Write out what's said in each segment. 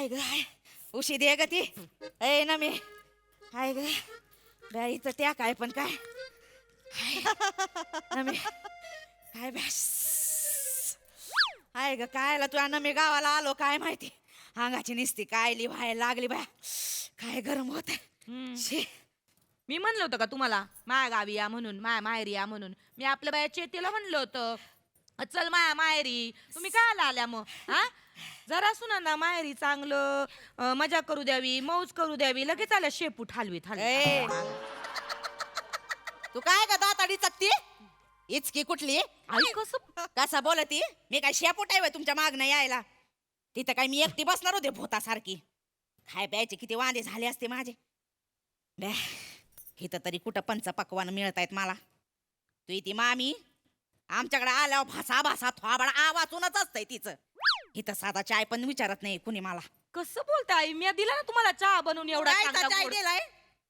हाय ग हाय उशी दे ग ती ए ना मी हाय ग बाईचं त्या काय पण काय हाय ना मी काय बॅस हाय ग कायला तू ना मी गावाला आलो काय माहिती अंगाची निसती काय लिव्हायला लागली बाय काय गरम होत मी म्हणलं होतं का तुम्हाला माया गावी या म्हणून माया माहेरी या म्हणून मी आपल्या बाया चेतीला म्हणलं होतं चल माया माहेरी तुम्ही काय आल्या मग हा जरा सुना माहेरी चांगलं मजा करू द्यावी मौज करू द्यावी लगेच आल्या शेपूट हलवीत ए, तू काय का दाताडी चकती इचकी कुठली आई कसं कसा बोलती मी काय शेपूट आहे तुमच्या मागणं यायला तिथं काय मी एकटी बसणार होते भूतासारखी खाय प्यायचे किती वांदे झाले असते माझे बॅ इथं तरी कुठं पंच पकवान मिळत आहेत मला तू इथे मामी आमच्याकडे आल्यावर भासा भासा थोबाड आवाजूनच असतंय तिचं इथं साधा चाय पण विचारत नाही कुणी मला कसं बोलताय आई मी दिला ना तुम्हाला चहा बनवून एवढा काय चांगला चाय गोड. दिलाय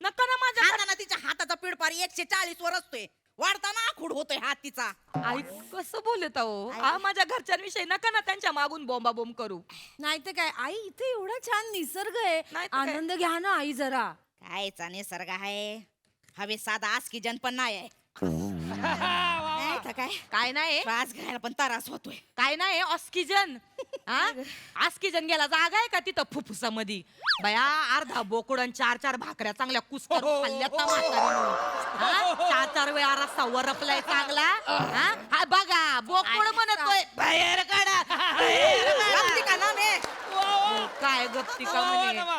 नका ना माझ्या हाताना तिच्या हाताचा पिडपार 140 वर असतोय वाढताना आखूड होतोय हात तिचा आई कसं बोलत आहो माझ्या घरच्यांविषयी नका ना त्यांच्या मागून बोंबा बोंब करू नाही तर काय आई इथे एवढा छान निसर्ग आहे नाही तर काय? आनंद घ्या ना आई जरा कायचा निसर्ग आहे हवे साधा आस्की जन पण नाही आहे नाही तर काय काय नाही श्वास घ्यायला पण त्रास होतोय काय नाही ऑस्किजन ऑस्किजन गेला जागा आहे का तिथं फुफ्फुसामध्ये बया अर्धा बोकडन 4 भाकऱ्या चांगल्या कुस्कर खाल्ल्यात ना म्हातारीनं. 4 वेळा रस्ता वरपलाय चांगला हा बघा बोकड म्हणतोय बाहेर काढा गप्ती का ना मे काय गप्ती का म्हणे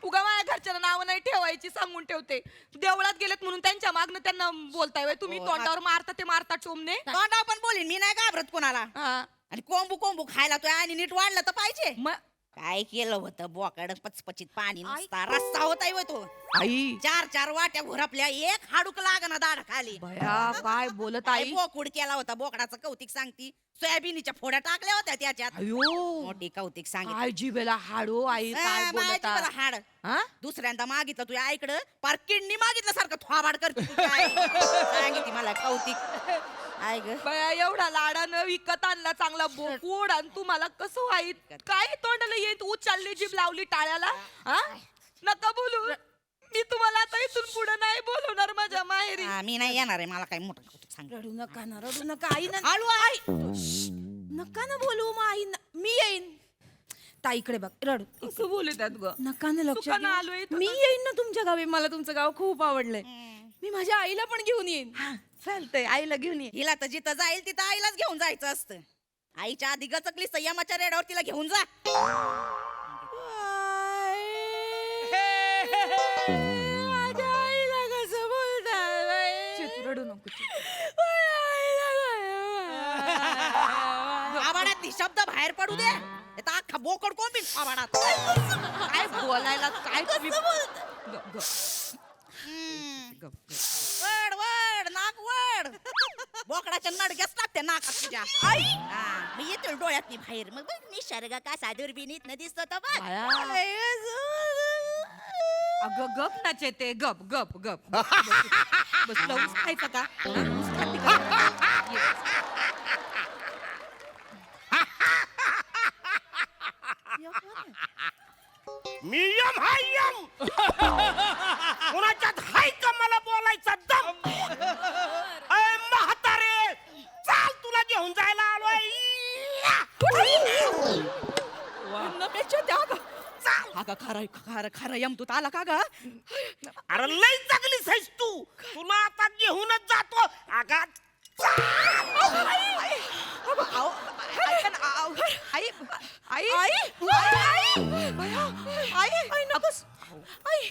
उगा माझ्या घरच्यांना नाव नाही ठेवायची सांगून ठेवते देवळात गेलेत म्हणून त्यांच्या मागणं त्यांना बोलताय व्हय. तुम्ही तोंडावर मारता ते मारता टोमने तोंडा पण बोलीन मी नाही घाबरत कोणाला हा. आणि कोंबू कोंबू खायला तो आणि नीट वाढलं तर पाहिजे मग काय केलं होतं बोकड पचपचित पाणी नुसता रस्ता होता तो आई 4 वाट्या घोरपल्या एक हाडूक लागना दाढ खाली बया काय बोलत काय आई बोकुड केला होता बोकडाचं कौतिक सांगती सोयाबीनच्या फोड्या टाकल्या होत्या त्याच्यात अयो मोठी कौतिक सांगितलं काय जिबेला हाडो आई काय बोलत मला हाड हा दुसऱ्यांदा मागितलं तुझ्या आईकडं पार किडनी मागितलं सारखं थोबाड करते तुझी आई. सांगितली मला कौतिक आई ग बया एवढा लाडानं विकत आणला चांगला बोकुड आणि तुम्हाला कसं वाईट काय तोंडाला येत उचलली जीभ लावली टाळ्याला हा नका बोलू मी तुम्हाला आता इथून पुढे नाही बोलवणार माझ्या माहेरी मी नाही येणार आहे मला काय मोठं कौतिक सांग रडू नका ना रडू नका आई ना हळू आई नका ना बोलू मग आई मी येईन ताईकडे बघ रडू कसं बोलतात ग नका ना लक्ष चुका ना आलोय इथं. मी येईन ना तुमच्या गावी मला तुमचं गाव खूप आवडलंय मी माझ्या आईला पण घेऊन येईन चालतंय आईला घेऊन ये हिला तर जिथं जाईल तिथं आईलाच घेऊन जायचं असतं आईच्या आधी गचकली संयमाच्या रेड्यावर तिला घेऊन जा माझ्या आईला कसं बोलतात रडू नको आबाडात शब्द बाहेर पडू दे नाही तर अख्खा बोकड कोंबी आबाडात काय बोलायला काय तुम्ही गप, गप. वड वड नाक वड बोकडाच्या नडग्याच टाकते नाकात तुझ्या आई मी येतो डोळ्यात बाहेर मग बघ निसर्ग कसा दुर्बिणीत न दिसतो तो बघ बाया. अगं गप नाचे ते गप गप गप बस ऊस खायचा का हा? ऊस खाती का? ये. मी यम हाय यम कुणाच्यात हाय का मला बोलायचा दम अय म्हातारे चाल तुला घेऊन जायला आलोय अगं खरं खरं खरं यम तू आला का ग अरे लय जगलीस आहेस तू तुला आता घेऊनच जातो अगा आई आई आई नकोस आई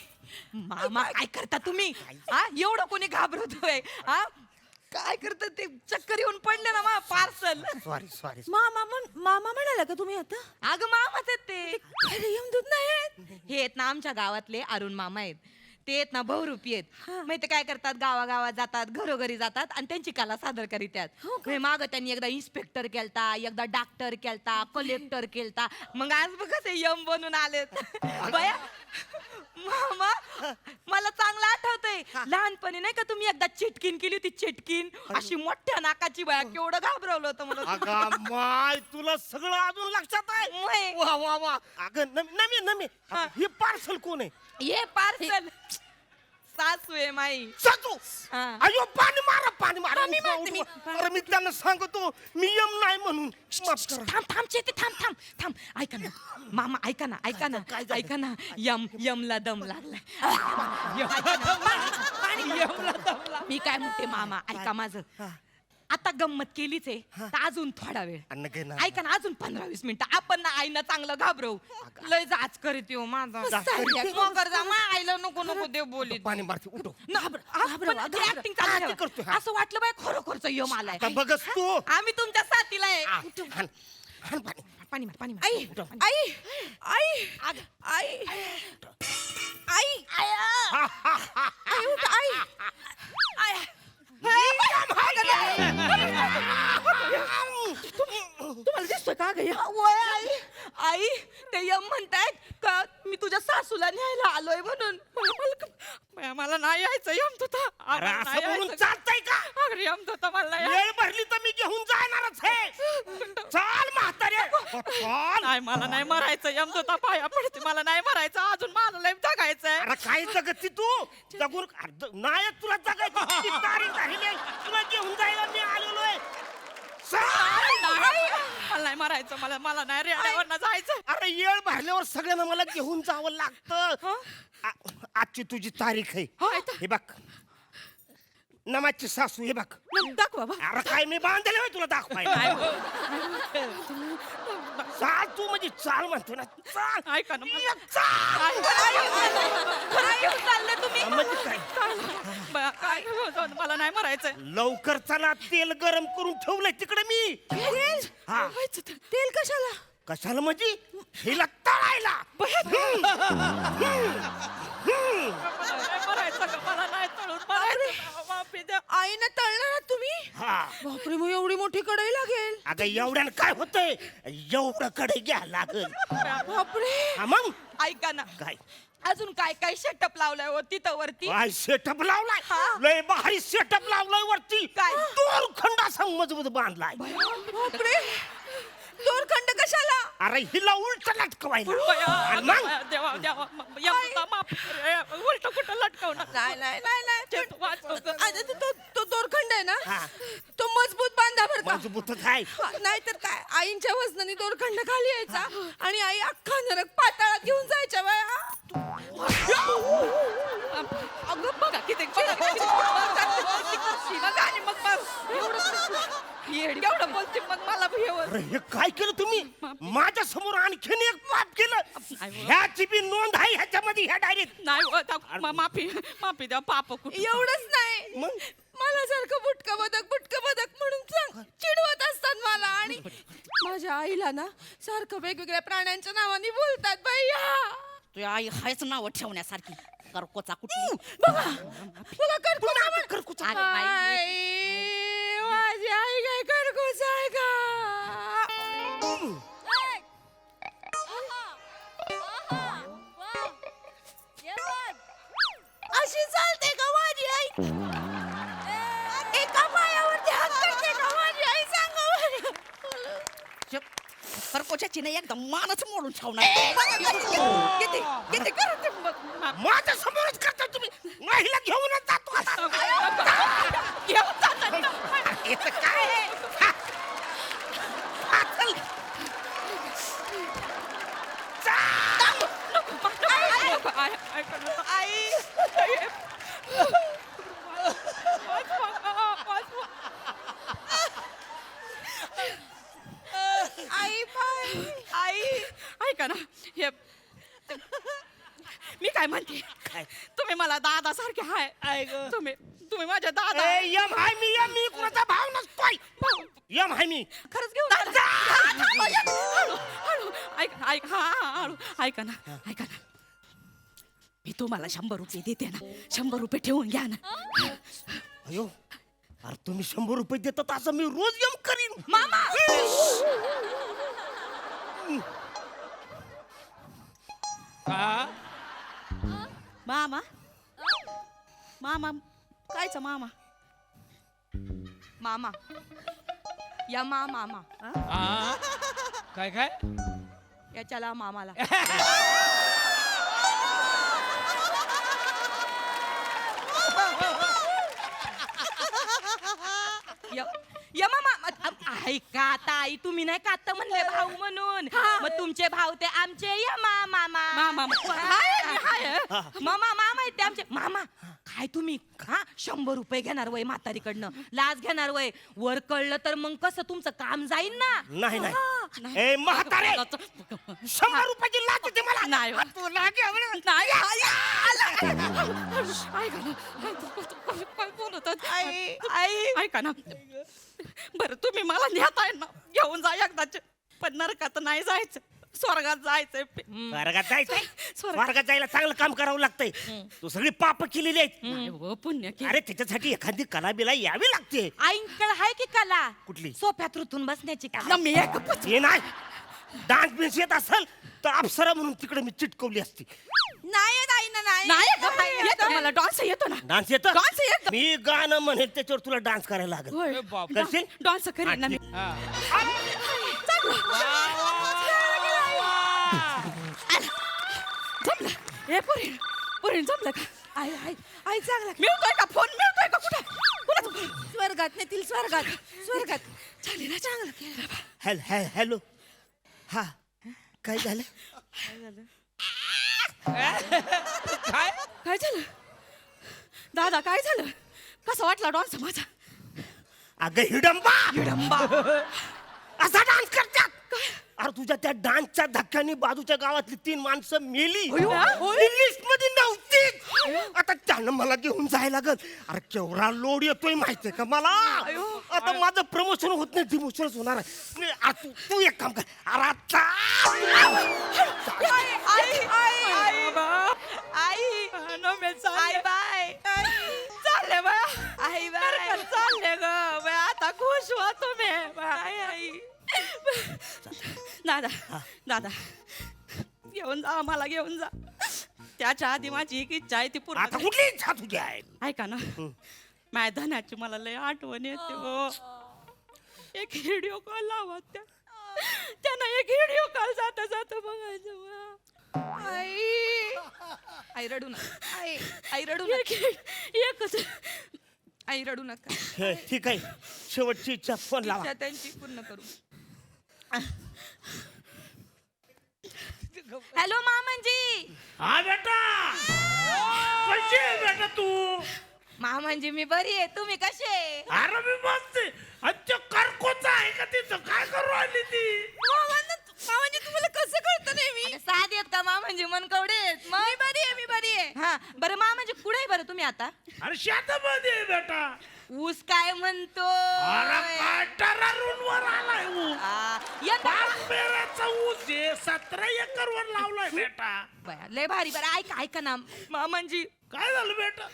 मामा काय करता तुम्ही हा एवढं कोणी घाबरतोय हा काय करता ते चक्कर येऊन पडले ना मा पार्सल सॉरी मामा म्हणाला का तुम्ही आता अगं मामाच आहेत ते अरे यमदूत नाही आहेत. हे आहेत ना आमच्या गावातले अरुण मामा आहेत ते आहेत ना बहुरूपी आहेत माहिती काय करतात, गावागावात जातात, घरोघरी जातात आणि त्यांची कला सादर करीतात. माग त्यांनी एकदा इन्स्पेक्टर केलता, एकदा डॉक्टर केलता, कलेक्टर केलता. मग आज बघ कसे यम बनून आलेत. बया मामा मला चांगलं आठवतंय लहानपणी नाही का तुम्ही एकदा चिटकीन केली होती, चिटकीन अशी मोठ्या नाकाची बाया, केवढं घाबरवलं होतं मला. अगं माय तुला सगळं अजून लक्षात आहे. मय. वा वा वा अगं नमी हे पार्सल कोण आहे? ये पार्सल सासू आहे माई. सासू हा. अयो पाणी मारा मी मारते, मी. अरे मी त्यांना सांगतो मी यम नाही म्हणून माफ करा. थांब चेते थांब ऐका ना मामा, ऐका ना काय झालं? ऐका ना यमला दम लागलाय. यमला दम लागलाय. मी काय म्हणते मामा, ऐका माझं. आता गंमत केलीच आहे तर अजून थोडा वेळ अन्न घे ना. ऐका ना, अजून 15-20 मिनिटं आपण ना आईना चांगलं घाबरवू. लय जाच करीत येऊ माझा मगर जा मा आईला नको देव बोली पाणी मारते उठो. ऍक्टिंग हा, करतोय, हा. असं वाटलं बाय खरोखरच यम आलाय. आता बघस तू आम्ही तुमच्या साथीला आहे. हाण हाण पाणी. पाणी मार आई आई आई आई आई आई उठ आई आई तुम्हाला दिसतोय का ग? आई ते यम म्हणतायत का मी तुझ्या सासूला न्यायला आलोय म्हणून. मला नाही यायचं यम तुझा. अरे असं बोलून चालतंय का? यम तुझा मला वेळ भरली तर मी घेऊन जाणारच आहे. चाल म्हातारे चाल. नाही, मला नाही मरायचं यम तुझा, पाया पडते, मला नाही मरायचं, अजून मला लय जगायचंय. अरे काय जगती तू जगून नाही तुला जगायची किती तारीख राहिली आहे. तुला घेऊन जायला मी आलेलोय. मला नाही मरायचं, मला नाही रेड्यावर जायचं. अरे येळ भरल्यावर सगळ्यांना मला घेऊन जावं लागतं. आजची तुझी तारीख आहे. हे बघ नमाजची सासू हे बघ. दाखवा बा. अरे काय मी बांधले होय तुला दाखवायला. चाल तू म्हणजे चाल म्हणतो ना. चाल ऐका ना ये, चाल. चालले तुम्ही म्हणजे काय काय मला नाही मरायचं. लवकर चला तेल गरम करून ठेवलंय तिकडे मी. हा तेल कशाला? कशाला म्हणजे हिला तळायला. मला नाही तळून माफी द्या. आईनं तळणार तुम्ही? हा बापरे, मग एवढी मोठी कढई लागेल. अगं एवढ्यानं काय होतंय एवढं कडे घ्या लागल. बापरे हा मग ऐका ना, काय अजून काय काय सेटअप लावलाय हो तिथं वरती? काय सेटअप लावलाय. हा. लय भारी सेटअप लावलाय वरती. काय? दोरखंड असा मजबूत बांधलाय. बापरे, दोरखंड कशाला? अरे हिला उलट लटकवायला. आणि मग देवा देवा उलट कुठं लटकवणार. नाही नाही नाही नाही वाचवतो. तो दोरखंड आहे ना, हा. तो मजबूत बांधा बर का. मजबूतच आहे. नाहीतर काय आईंच्या वजनाने दोरखंड खाली यायचा आणि आई अख्खा नरक पाताळात घेऊन जायच्या बाया. अगं बघा किती बघा आणि मग एवढं बोलते मग मला अरे हे काय केलं तुम्ही माझ्या समोर आणखीन एक पाप केलं. ह्याची बी नोंद आहे ह्याच्यामध्ये ह्या डायरीत. नाही माफी द्या पाप कुठे. एवढंच नाही, मग मला सारखं बुटकं बदक म्हणून चिडवत असतात मला. आणि माझ्या आईला ना सारखं वेगवेगळ्या प्राण्यांच्या नावाने बोलतात भैया. तुझ्या आई हायच नाव ठेवण्यासारखी करकोचा कुठली. बघा बघा करकुचा. अगं बाई. आई, माझी आई काय करकोच आहे का? अशी चालते का माझी आई? एका पायावरती हात करते का माझी आई? सांगा बरं. करकोच्याची नाही एकदम मानच मोडून ठेवणार. किती करते मग. माझ्या समोरच करता तुम्ही. महिला घेऊनच जातो आता. याचं काय आहे? हा. हा, चल. आई पाय. आई ऐका ना, हे मी काय म्हणते, काय? तुम्ही मला दादा सारखे हाय. तुम्ही माझ्या दादा. ए, यम हाय मी कुणाचा भाव नसतोय. यम हाय मी. खरंच घेऊन हळू ऐका ना, ऐका ना. मी तुम्हाला 100 रुपये देते ना, 100 रुपये ठेवून घ्या ना. अयो अरे तुम्ही 100 रुपये देतात असं मी रोज यम करीन. मामा मामा मामा कायचं मामा? मामा या मामा काय काय याच्याला मामाला या मामा ऐका आता आई तुम्ही नाही का आता म्हणले भाऊ म्हणून मग तुमचे भाऊ ते आमचे या मामा मामा मामा मामा आहेत ते आमचे मामा काय तुम्ही 100 रुपये घेणार वय म्हातारीकडनं लाज घेणार वय वर कळलं तर मग कसं तुमचं काम जाईल ना नाही नाही ए म्हातारे 100 रुपयाची लाच होती मला. नाही हो. तू लाज आहे. नाही ऐका ना, काय बोलतात ऐका ना, बरं तुम्ही मला नेताय ना, घेऊन जा एकदाच, पण नरकात नाही जायचं, स्वर्गात जायचंय. स्वर्गात जायचंय. स्वर्गात जायला चांगलं काम करावं लागतंय. तू सगळी पाप केलेली आहेत. नाही हो, पुण्य केलं. अरे त्याच्यासाठी एखादी कला बिला यावी लागते. आईंकडे आहे की कला कुठली? सोफ्यात रुतून बसण्याची ना, कला मी एक हे नाही डान्स बिन्स येत असेल तर अप्सरा म्हणून तिकडे मी चिटकवली असती. नाही येत आई ना, नाही नाही येत, येत, नाही येत. येतो मला डान्स येतो ना. डान्स येतं? डान्स येतो. मी गाणं म्हणेल त्याच्यावर तुला डान्स करायला लागेल. होय. बाप. करशील? डान्स करेन ना मी. जमलं. हे पुरी पुरी जमलं का? आई आई आई चांगला मिळतोय का फोन? मिळतोय का? कुठे स्वर्गात नेतील, स्वर्गात स्वर्गात. चालेल ना, चांगलं केलं. हॅलो हा काय झालं? काय काय झालं दादा? काय झालं? कसा वाटला डान्स माझा? अगं हिडंबा विडंबा. असा डान्स करतात. अरे तुझ्या त्या डान्सच्या धक्क्याने बाजूच्या गावातली 3 माणसं मेली. लिस्ट मध्ये नव्हती. आता त्यानं मला घेऊन जायला लागल. अरे केवढा लोड येतोय माहितीये का मला? आता माझं प्रमोशन होत नाही, डिमोशनच होणार आहे. अरे तू एक काम कर. अरे आता आई आई आई बाय चालले बा, आई बाय चालले ग बा, आता खुश व्हा तुम्ही. आई आई दादा दादा घेऊन जा, मला घेऊन जा. त्याच्या आधी माझी एक इच्छा आहे ती पूर्ण आता कर. कुठली इच्छा तुझी आहे? ऐका ना, माझ्या धनाची मला लय आठवण येते हो. एक व्हिडिओ कॉल लावा त्यांना, एक व्हिडिओ कॉल जाता जाता बघायचं बा. आई रडू नका आई रडू नका एकच आई रडू नका हे, ठीक आहे, शेवटची इच्छा फोन लावा. इच्छा त्यांची पूर्ण करू हॅलो मामांजी हा बेटा कशी आहे बेटा तू? मामांजी मी बरी आहे तुम्ही कसे अरे मी बसते अच्छा करकोचा आहे का तिथं? काय करू आली ती? मामाजी तुम्हाला कसं कळतं नेहमी? साधी आहेत का मामांजी मनकवडेत मग मी बरी आहे, मी बरी आहे. हा बरं मामांजी कुठे आहे बरं तुम्ही आता अरे शेतामध्ये आहे बेटा. ऊस काय म्हणतो अरे काय टरारूनवर आलाय ऊस. यंदा 5 पेराचा ऊस आहे, 17 एकरवर लावलाय बेटा. बया, लय भारी बरं ऐका ना मामांजी काय झालं बेटा?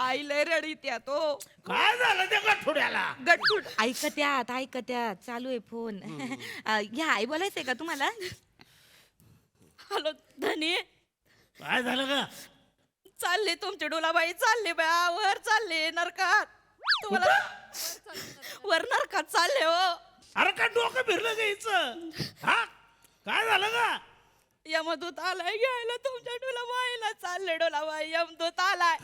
आई लय रडीत या तो काय झालं त्या गठुड्याला? गटफूट ऐकत्यात चालू आहे फोन या आई बोलायचंय का तुम्हाला हॅलो धनी, काय झालं का? चालले तुमचे डोलाबाई, चालले बा वर, चालले नरकात. तुम्हाला वर नरकात चालले हो. अरे काय डोकं फिरलं घ्यायचं? हा काय झालं का? यमदूत आलाय घ्यायला तुमच्या डोलाबाईला. चालले डोलाबाई, यमदूत आलाय.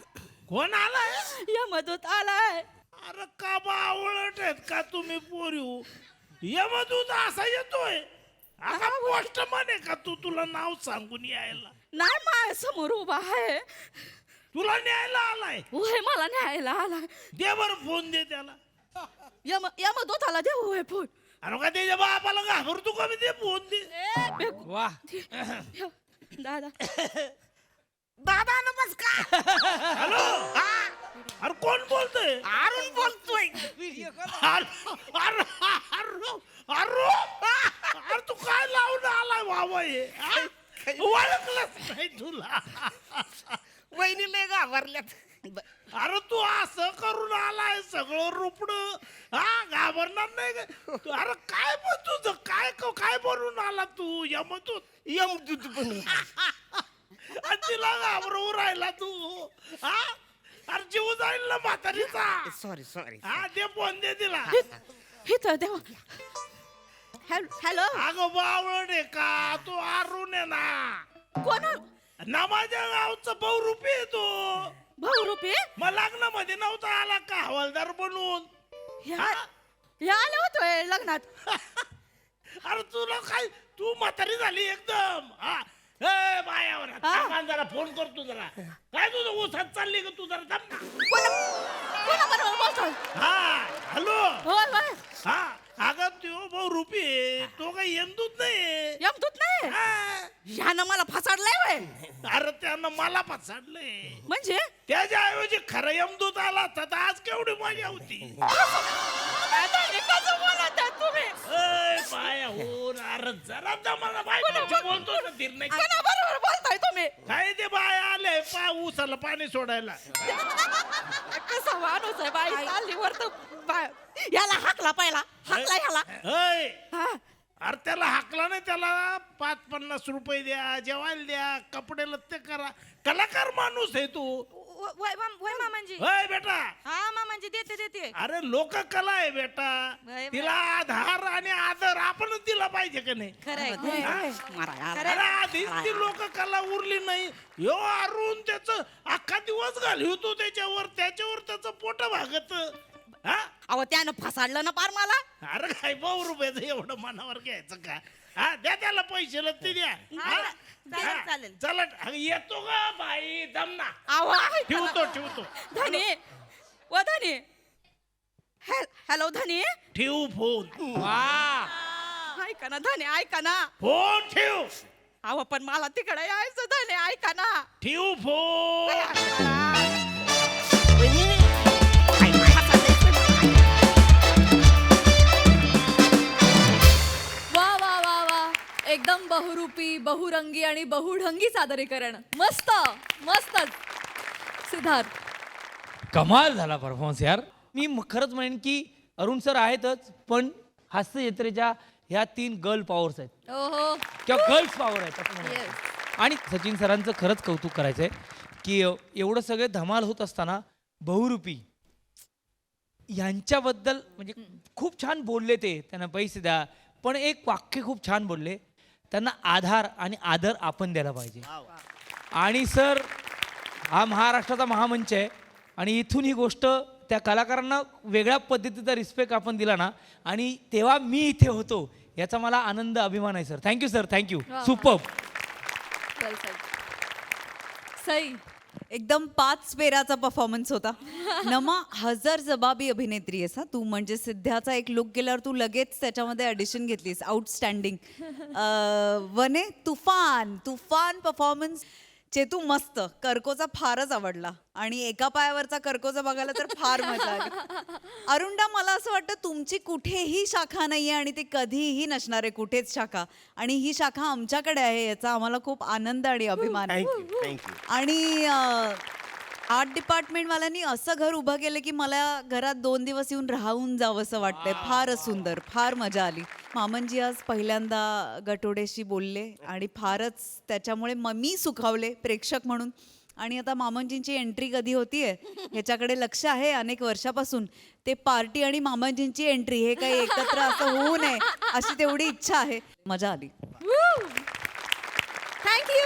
कोण आलाय? यमदूत आलाय. अरे का बावळट आहेत का तुम्ही पोरीव? यमदूत असा येतोय? आता पोस्ट म्हणे का तू? तुला नाव सांगून यायला? नाही, माय समोर उभा आहे. तुला न्यायला आलाय? होय, मला न्यायला आलाय. दे बर फोन दे त्याला. यमदूताला देऊ होय फोन. अरे का त्याच्या बापाला घाबरतो का? मी दे फोन दे. वा दादा दादा नमस्कार. हॅलो. अरे कोण बोलतोय? अरुण बोलतोय. अरे तू काय लावून आलाय बाबा हे? ओळखलंच नाही तुला. वहिनी लय घाबरल्यात. अरे तू असं करून आलाय सगळं रुपड हा घाबरणार नाही का? अरे काय पण तुझं काय काय बनून आला तू यमदूत यमदूत बनून. आणि तिला घाबरवू राहिला तू हा अरे जीव जाईल ना म्हातारीचा. सॉरी हा ते फोन दे तिला. इथं देवा. हॅलो अगं बावळट आहे का तू अरुण आहे ना कोण ना माझ्या गावचा बहुरूपी आहे तो. भाऊ रुपये मग लग्नामध्ये नव्हता आला का हवालदार बनून. या आले होतोय लग्नात. अरे तुला काय तू म्हातारी झाली एकदम हा ए बायावर थांबा जरा फोन करतो जरा. काय तुझं ऊसात चालली का तू जरा थांब ना. कोणाबरोबर बोलतोय? हा हॅलो होय होय हा अगं तो बहुरूपी आहे तो काही यमदूत नाही. यमदूत नाही हा. ह्यानं मला फसाडलंय वय. अरे त्यानं मला फसाडलंय. म्हणजे त्याच्याऐवजी खरं यमदूत आला असता तर आज केवढी मजा होती. कसं बोलत आहे तुम्ही? ए, बाया हो अरे जरा दमाला बायकोची बोलतो ना धीर नाही. कोणाबरोबर बोलताय तुम्ही? काय ते बाया आले ऊसाला पाणी सोडायला. कसा माणूस आहे बाई चालली वर तर याला हाकला पहिला हाकला ह्याला. ऐ, हा. अरे त्याला हाकला नाही त्याला 5-50 रुपये द्या जेवायला द्या कपडे लत्ते करा. कलाकार माणूस आहे तू. वय मामांजी. होय बेटा हा मामांजी देते अरे लोककला आहे बेटा. बाय. तिला आधार आणि आदर आपणच दिला पाहिजे का नाही. खरंय अरे आधीच ती लोककला उरली नाही. यो अरुण त्याच अख्खा दिवस घालवतो त्याच्यावर त्याचं पोट भागत. हा अहो त्यानं फसाडलं ना पार मला. अरे काय 100 रुपयाचं एवढं मनावर घ्यायचं का. हा द्या त्याला पैसे लत्ते द्या. हा? चालेल, हा. चालेल. चला येतो का बाई दम ना. अहो ठेवतो धनी व धनी हॅलो धनी ठेवू फोन. ऐका ना धनी ऐका ना. फोन ठेव. अहो पण मला तिकडे यायचं धनी ऐका ना. ठेवू फोन. वा वा वा वा एकदम बहुरूपी बहुरंगी आणि बहुढंगी सादरीकरण. मस्त मस्तच. सिद्धार्थ कमाल झाला परफॉर्मन्स यार. मी खरंच म्हणेन की अरुण सर आहेतच पण हास्य जत्रेच्या ह्या 3 गर्ल पॉवर्स आहेत ओहो किंवा गर्ल्स पॉवर आहेत असं म्हणायचं. येस आणि सचिन सरांचं खरंच कौतुक करायचं आहे की एवढं सगळे धमाल होत असताना बहुरूपी यांच्याबद्दल म्हणजे खूप छान बोलले. ते त्यांना पैसे द्या पण एक वाक्य खूप छान बोलले. त्यांना आधार आणि आदर आपण द्यायला पाहिजे. आणि सर हा महाराष्ट्राचा महामंच आहे आणि इथून ही गोष्ट त्या कलाकारांना वेगळ्या पद्धतीचा रिस्पेक्ट आपण दिला ना आणि तेव्हा मी इथे होतो याचा मला आनंद अभिमान आहे sir. Thank you sir thank you. Superb. Well said. Sai एकदम 5 पेराचा परफॉर्मन्स होता. नमा हजर जबाबी अभिनेत्री आहेस हा तू. म्हणजे सिद्ध्याचा एक लुक गेल्यावर तू लगेच त्याच्यामध्ये ॲडिशन घेतलीस. आउटस्टँडिंग. वने तुफान परफॉर्मन्स. चेतू मस्त. कर्कोचा फारच आवडला आणि एका पायावरचा कर्कोचा बघायला तर फार मजा आली. अरुणदा मला असं वाटतं तुमची कुठेही शाखा नाहीये आणि ती कधीही नसणार आहे कुठेच शाखा. आणि ही शाखा आमच्याकडे आहे याचा आम्हाला खूप आनंद आणि अभिमान आहे. थँक्यू. आणि आर्ट डिपार्टमेंटवाल्यांनी असं घर उभं केलं की मला घरात 2 दिवस येऊन राहून जावंसं वाटतंय. फारच सुंदर. फार मजा आली. मामनजी आज पहिल्यांदा गटोडेशी बोलले आणि फारच त्याच्यामुळे मी सुखावले प्रेक्षक म्हणून. आणि आता मामनजींची एंट्री कधी होतीये ह्याच्याकडे लक्ष आहे अनेक वर्षापासून. ते पार्टी आणि मामनजींची एंट्री हे काही एकत्र असं होऊ नये अशी तेवढी इच्छा आहे. मजा आली. थँक्यू.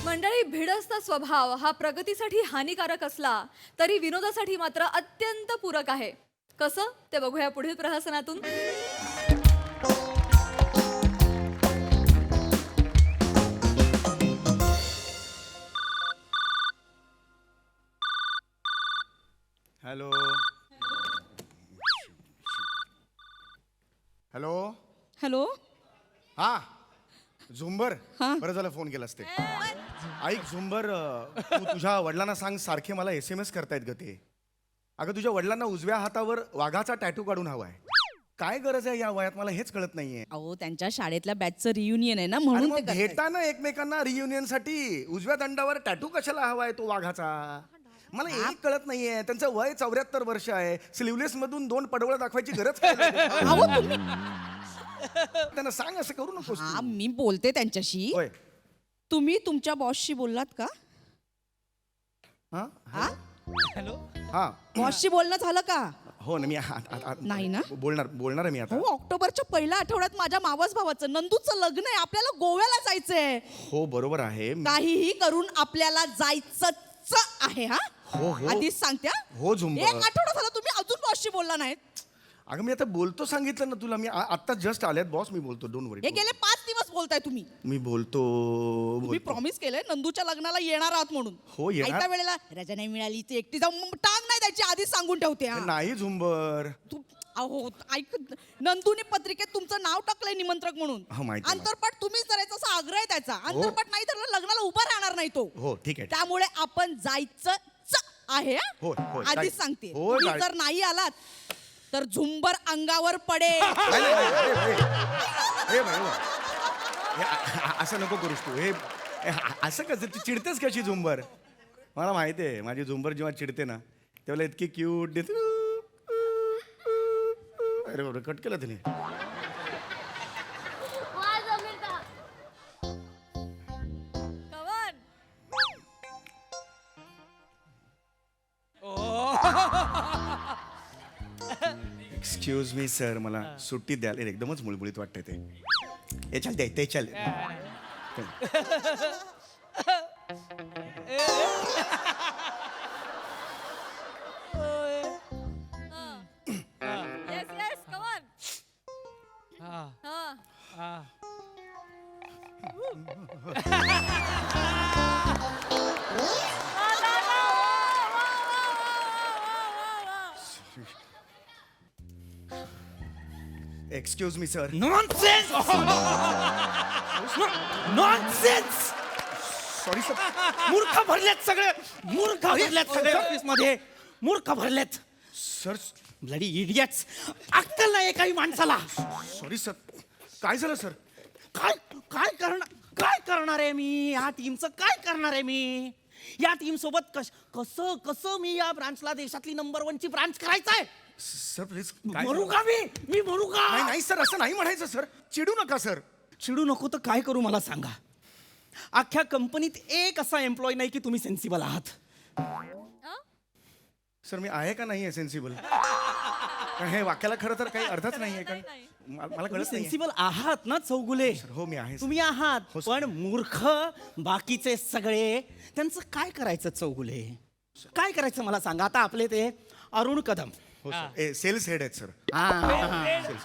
मंडळी भिडस्त स्वभाव हा प्रगतीसाठी हानिकारक असला तरी विनोदासाठी मात्र अत्यंत पूरक आहे. कसं ते बघूया पुढील प्रहसनातून. Hello hello hello. हा झुंबर बरं झालं फोन केलास ते. ऐक झुंबर तू तुझ्या वडिलांना सांग सारखे मला SMS करतायत ग ते. अगं तुझ्या वडिलांना उजव्या हातावर वाघाचा टॅटू काढून हवाय. काय गरज आहे या वयात, मला हेच कळत नाहीये. अहो त्यांच्या शाळेतल्या बॅचचं रियुनियन आहे ना अरे म्हणून मग ते करतायत. भेटाना एकमेकांना रियुनियन साठी. उजव्या दंडावर टॅटू कशाला हवाय तो वाघाचा? मला एक कळत नाहीये. त्यांचं वय 74 वर्ष आहे. स्लीवलेस मधून 2 पडवळ दाखवायची गरज काय लागली? अहो तुम्ही त्यांना सांग असं करू नकोस हा तू. मी बोलते त्यांच्याशी. होय. तुम्ही तुमच्या बॉसशी बोललात का? हा हा हॅलो. हा बॉसशी बोलणं झालं का? हो ना, मी नाही ना? बोलणार आहे मी आता. हो ऑक्टोबरच्या पहिल्या आठवड्यात माझ्या मावस भावाचं नंदूचं लग्न आहे. आपल्याला गोव्याला जायचंय. हो बरोबर आहे. काहीही करून आपल्याला जायचंच आहे. हा हो, हो. आधीच सांगत्या. हो, झुंबर. 1 आठवडा झाला तुम्ही अजून बॉसशी बोलला नाही. अगं मी आता बोलतो, सांगितलं ना तुला. मी आता जस्ट आल्यात बॉस. मी बोलतो, डोंट हे वरी. गेले 5 दिवस बोलताय तुम्ही. मी बोलतो. तुम्ही प्रॉमिस केलंय नंदूच्या लग्नाला येणार आहात म्हणून. हो, येणार. आयत्या वेळेला रजा नाही मिळाली ती एकटी जाऊन टांग नाही द्यायची आधीच सांगून ठेवते. हा. नाही झुंबर. अहो ऐक, नंदूने पत्रिकेत तुमचं नाव टाकलंय निमंत्रक म्हणून. हो, माहिती आहे. अंतरपाठ तुम्हीच करायचा असा आग्रह आहे त्याचा. अंतरपाठ नाही तर लग्नाला उभा राहणार नाही तो. हो ठीक आहे. त्यामुळे आपण जायचंच आहे. हा? होय, होय, आधीच जाय- सांगते. होय, तुम्ही जाय- जर नाही आलात तर झुंबर अंगावर पडेल. नाही, नाही, नाही, हे बाई, असं नको करूस तू. असं कसं तू चिडतेस कशी झुंबर? मला माहिती आहे माझी झुंबर जेव्हा चिडते ना तेव्हा इतकी क्यूट देते. अरे बाबा कट केलं तिने. एक्सक्यूज मी सर, मला सुट्टी द्याल. एकदमच मुळमुळीत वाटते ते. हे चल दे, ते चल. Excuse me sir. Nonsense. Nonsense. Sorry sir. मूर्ख भरलेत सगळे. मूर्ख भरलेत सगळे ऑफिसमध्ये. मूर्ख भरलेत. Sir bloody idiots. अक्कल नाही काही माणसाला. Sorry sir. काय झालं सर? काय करणार आहे मी या टीमचं? काय करणार आहे मी या टीम सोबत? कसं कसं मी या ब्रांचला देशातली नंबर 1 ची ब्रांच करायचं आहे? Sir please. म्हणू का मी म्हणू का? नाही नाही सर, असं नाही म्हणायचं सर. चिडू नका सर. चिडू नको तर काय करू मला सांगा. अख्ख्या कंपनीत एक असा एम्प्लॉय नाही की तुम्ही सेन्सिबल आहात. सर मी आहे का नाही आहे सेन्सिबल? कारण हे वाक्याला खरं तर काही अर्थच नाही आहे. कारण मला कळत नाही. सेन्सिबल आहात ना चौगुले? हो मी आहे. तुम्ही आहात. हो, सर. पण मूर्ख बाकीचे सगळे त्यांचं काय करायचं चौगुले? काय करायचं मला सांगा. आता आपले ते अरुण कदम हो सर. सेल्स हेड आहेत सर.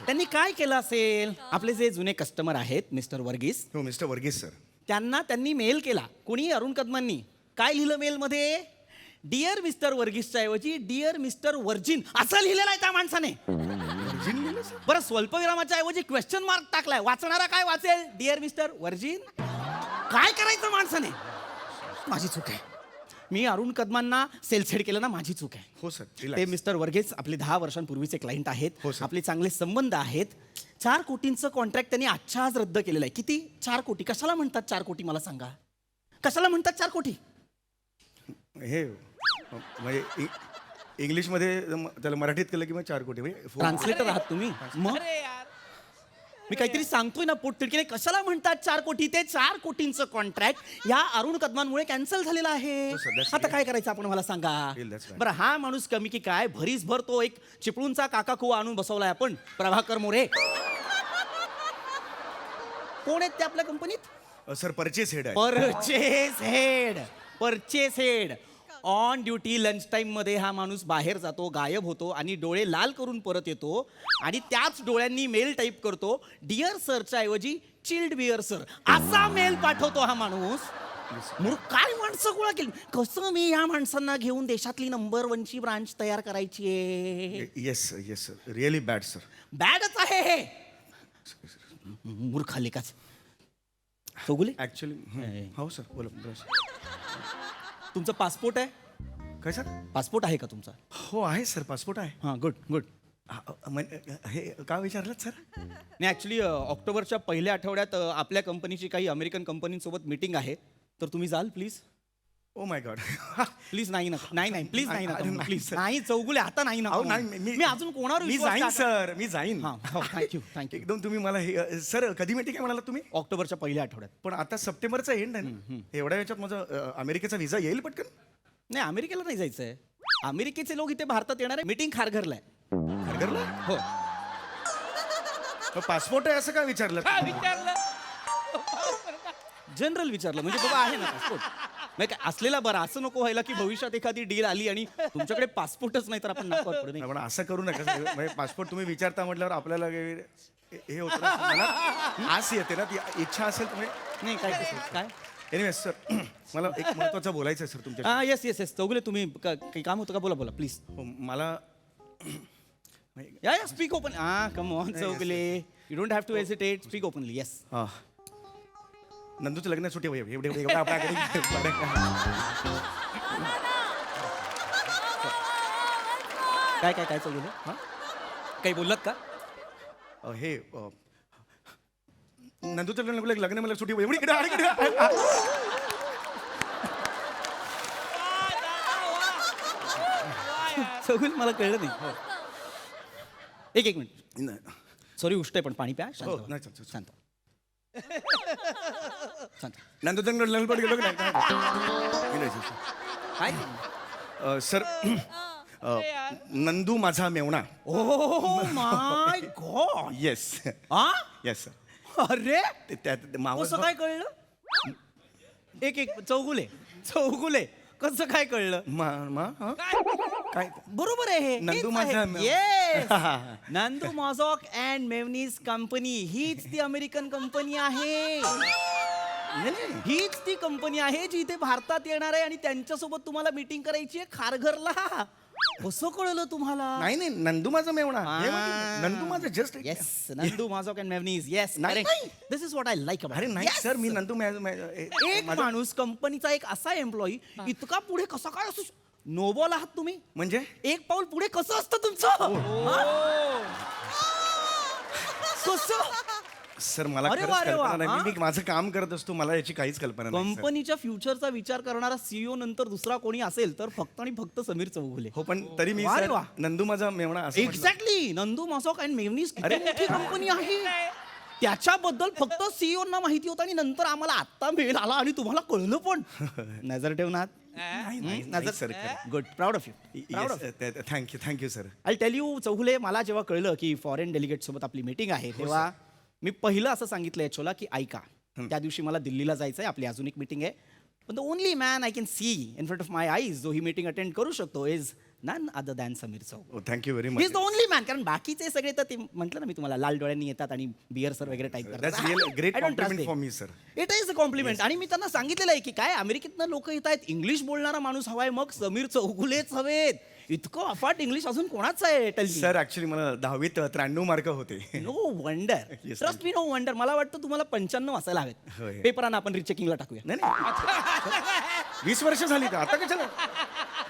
त्यांनी काय केलं असेल? आपले जे जुने कस्टमर आहेत मिस्टर वर्गीस, हो मिस्टर वर्गीस सर. त्यांनी मेल केला. कोणी? अरुण कदमांनी. काय लिहिलं मेलमध्ये? डिअर मिस्टर वर्गीसच्या ऐवजी डिअर मिस्टर वर्जिन असं लिहिलेलं आहे त्या माणसाने. बरं स्वल्पविरामाच्या ऐवजी क्वेश्चन मार्क टाकलाय. वाचणारा काय वाचेल? डिअर मिस्टर वर्जिन. काय करायचं माणसाने? माझी चूक आहे. मी अरुण कदमांना सेल्स हेड केलं ना, माझी चूक आहे. हो सर. ते मिस्टर वर्गीस आपले 10 वर्षांपूर्वीचे क्लायंट आहेत. हो, सर. आपले चांगले संबंध आहेत. 4 कोटींचं कॉन्ट्रॅक्ट त्यांनी आजच्या आज रद्द केलेलं आहे. किती? 4 कोटी. कशाला म्हणतात 4 कोटी मला सांगा? कशाला म्हणतात 4 कोटी? हे म्हणजे इंग्लिशमध्ये त्याला मराठीत केलं की मग 4 कोटी म्हणजे ट्रान्सलेटर आहात तुम्ही? मग अरे यार. मी काहीतरी सांगतोय ना पोटतिडकीने. कशाला म्हणतात 4 कोटी? ते 4 कोटींचं कॉन्ट्रॅक्ट या अरुण कदमांमुळे कॅन्सल झालेलं आहे. हो sir, that's आता काय करायचं आपण मला सांगा. That's right. बरं हा माणूस कमी की काय? भरीसभर तो एक चिपळूणचा काका कुवा आणून बसवलाय आपण. प्रभाकर मोरे. कोण आहेत ते आपल्या कंपनीत? सर परचेस हेड आहे. Purchase head on duty. Lunch time मध्ये हा माणूस बाहेर जातो, गायब होतो आणि डोळे लाल करून परत येतो आणि त्याच डोळ्यांनी मेल टाईप करतो. डिअर सरच्या ऐवजी चिल्ड बिअर सर असा मेल पाठवतो हा माणूस. काय माणसं गोळा केली. कसं मी या माणसांना घेऊन देशातली नंबर 1 ची ब्रांच तयार करायची आहे? Yes sir. Really bad sir. बॅडच आहे हे. मूर्ख लेकाच. चौगुले ऍक्च्युली हो सर बोला. तुमचं पासपोर्ट आहे? काय सर? पासपोर्ट आहे का तुमचा? हो आहे सर, पासपोर्ट आहे. हां गुड गुड. हे का विचारलं सर? नाही ॲक्च्युली ऑक्टोबरच्या पहिल्या आठवड्यात आपल्या कंपनीची काही अमेरिकन कंपनींसोबत मीटिंग आहे, तर तुम्ही जाल please? O my God. Please नाही ना, नाही प्लीज नाही ना, नाही, प्लीज sir. नाही चौगुले आता नाही ना. अहो, नाही, मी अजून कोणावर मी विश्वास जाईन टाका- सर, मी जाईन. हां थँक्यू थँक्यू. एकदम तुम्ही मला हे सर कधी मीटिंग आहे म्हणाला तुम्ही? ऑक्टोबरच्या पहिल्या आठवड्यात. पण आता सप्टेंबरचा एंड आहे ना, एवढ्या याच्यात माझा अमेरिकेचा व्हिसा येईल पटकन? नाही अमेरिकेला नाही जायचंय. अमेरिकेचे लोक इथे भारतात येणार आहे. मीटिंग खारघरला आहे. खारघरला? हो. पासपोर्ट आहे असं का विचारलं? का विचारलं? जनरल विचारलं म्हणजे बाबा आहे ना पासपोर्ट. नाही काय असलेला बरं, असं नको व्हायला की भविष्यात एखादी डील आली आणि तुमच्याकडे पासपोर्टच नाही तर आपण नाकावर पडू नये. नाही, पण असं करू नका सर. म्हणजे पासपोर्ट तुम्ही विचारता म्हटल्यावर आपल्याला हे होतं ना, मला आस येते ना, ती इच्छा असेल तुम्ही. नाही काय कसं काय. एनिवे सर, मला एक महत्वाचं बोलायचं आहे सर तुमच्या. हां येस येस येस चौगुले तुम्ही काही काम होतं का? बोला बोला प्लीज. मला या या speak open. Come on Chougule, you don't have to hesitate, speak openly. Yes. नंदूचं लग्न सुट्टी एवढे आपल्याकडे. काय काय काय चौगुले? हां काही बोललात का? हे नंदूचं लग्न मला सुट्टी एवढी इकडे चौगुले मला कळलं नाही. एक मिनिट. सॉरी उष्ट आहे पण पाणी प्या. शांत हो, व्हा. नाही, चालतं, शांत. शांत. नंदूचं लग्न गेलो की काय? नाही सर. नंदू माझा मेवणा. Oh my god. येस हा येस सर. अरे त्यात मावस कसं काय कळलं? एक चौगुले कसं काय कळलं? काय बरोबर आहे हे. नंदू हेच माझा आहे. Yes. नंदू मॉझॉक अँड मेवनीज कंपनी हीच ती अमेरिकन कंपनी आहे. हीच ती कंपनी आहे जी इथे भारतात येणार आहे आणि त्यांच्यासोबत तुम्हाला मीटिंग करायची आहे खारघरला. कसं कळलं तुम्हाला? नाही नंदू माझा मेवणा. हे म्हणजे नंदू माझा जस्ट. येस नंदू मॉझॉक अँड मेवनीज. येस नाही. This is what I like. अरे नाही सर, मी नंदू एक माणूस कंपनीचा एक असा एम्प्लॉई इतका पुढे कसा काय असू नोबॉल आहात तुम्ही? म्हणजे एक पाऊल पुढे कसं असतं तुमचं? कसं? सर मला अरे खरंच वा, अरे वा, कल्पना नाही. हा? मी माझं काम करत असतो, मला याची काहीच कल्पना नाही सर. कंपनीच्या फ्युचरचा विचार करणारा सीईओ नंतर दुसरा कोणी असेल तर फक्त आणि फक्त समीर चौगुले. हो पण तरी मी वा रे सर वा. नंदू माझा मेवणा असं म्हटलं. एक्झॅक्टली. नंदू मॉझॉक अँड मेवनीज किती मोठी कंपनी आहे. त्याच्याबद्दल फक्त सीईओ ना माहिती होतं आणि नंतर आम्हाला आत्ता मेल आला आणि तुम्हाला कळलं पण. नजर ठेवणार. नाही, sir good. Proud of you. Thank you sir. I tell you Chougule, मला जेव्हा कळलं की फॉरेन डेलिगेट सोबत आपली मीटिंग आहे तेव्हा मी पहिलं असं सांगितलं यशोला की ऐका, त्या दिवशी मला दिल्लीला जायचं आहे, आपली अजून एक मीटिंग आहे, पण the only man I can see in front of my eyes जो ही मीटिंग अटेंड करू शकतो is none other than Sameer Chougule. Thank you very ही much. Is the only man. कारण बाकीचे सगळे तर ते म्हटलं ना मी तुम्हाला लाल डोळ्यांनी येतात आणि बियर सर वगैरे type That's really great compliment for me, sir. It is a compliment. आणि मी त्यांना सांगितलेलं आहे की काय अमेरिकेतनं लोक येत आहेत, इंग्लिश बोलणारा माणूस हवाय, मग समीर चौगुलेच हवेत. इतकं अफाट इंग्लिश अजून कोणाच आहे? Tell me. सर ऍक्च्युली मला 10वीत 93 मार्क होते. No wonder. Yes, trust me no wonder. मला वाटतं तुम्हाला 95 असायला होय. हवेत. पेपरांना आपण रिचेकिंगला टाकूया. नाही 20 वर्ष झाली का आता कशाला?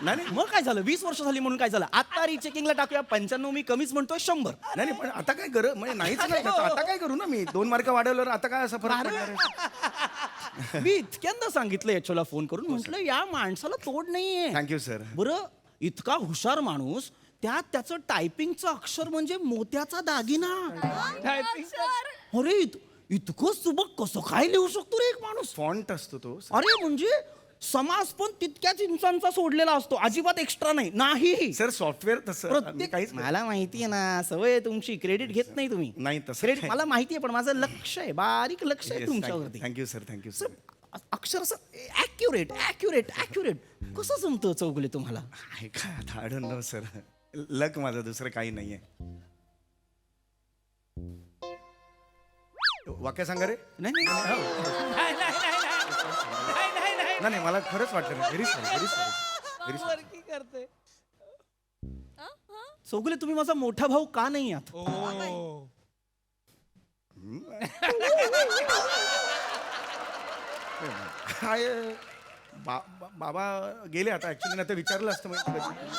नाही मग काय झालं? 20 वर्ष झाली म्हणून काय झालं? आता रिचेकिंगला टाकूया. 95 मी कमीच म्हणतोय 100. नाही पण आता काय गरज म्हणजे नाहीच नाही का? आता काय करू ना मी 2 मार्क वाढवल्यावर आता काय असा फरक पडणार आहे? मी इतक्यांदा सांगितलं यशोला फोन करून, म्हटलं या माणसाला तोड नाहीये. Thank you sir. बरं इतका हुशार माणूस, त्यात त्याचं टायपिंगचं अक्षर म्हणजे मोत्याचा दागिना. अरे इतकं सुबक कसं काय लिहू शकतो रे एक माणूस? फॉन्ट असतो तो. अरे म्हणजे समास पण तितक्याच इंचांचा सोडलेला असतो, अजिबात एक्स्ट्रा नाही. सर सॉफ्टवेअर तसं मी काहीच मला माहितीये ना, सवय आहे तुमची, क्रेडिट घेत नाही तुम्ही. नाही तसं क्रेडिट काही. मला माहितीये, पण माझं लक्ष आहे, बारीक लक्ष आहे तुमच्यावरती. Thank you sir. अक्षर असं ॲक्युरेट कसं जमतं चौगुले तुम्हाला? I don't know sir. Luck माझं, दुसरं काही नाहीये. वाक्य सांगा रे. नाही नाही मला खरंच वाटलं. Very sorry. करते. चौगुले तुम्ही माझा मोठा भाऊ का नाही आहात? काय बाबा गेले आता ऍक्च्युली नाही तर विचारलं असतं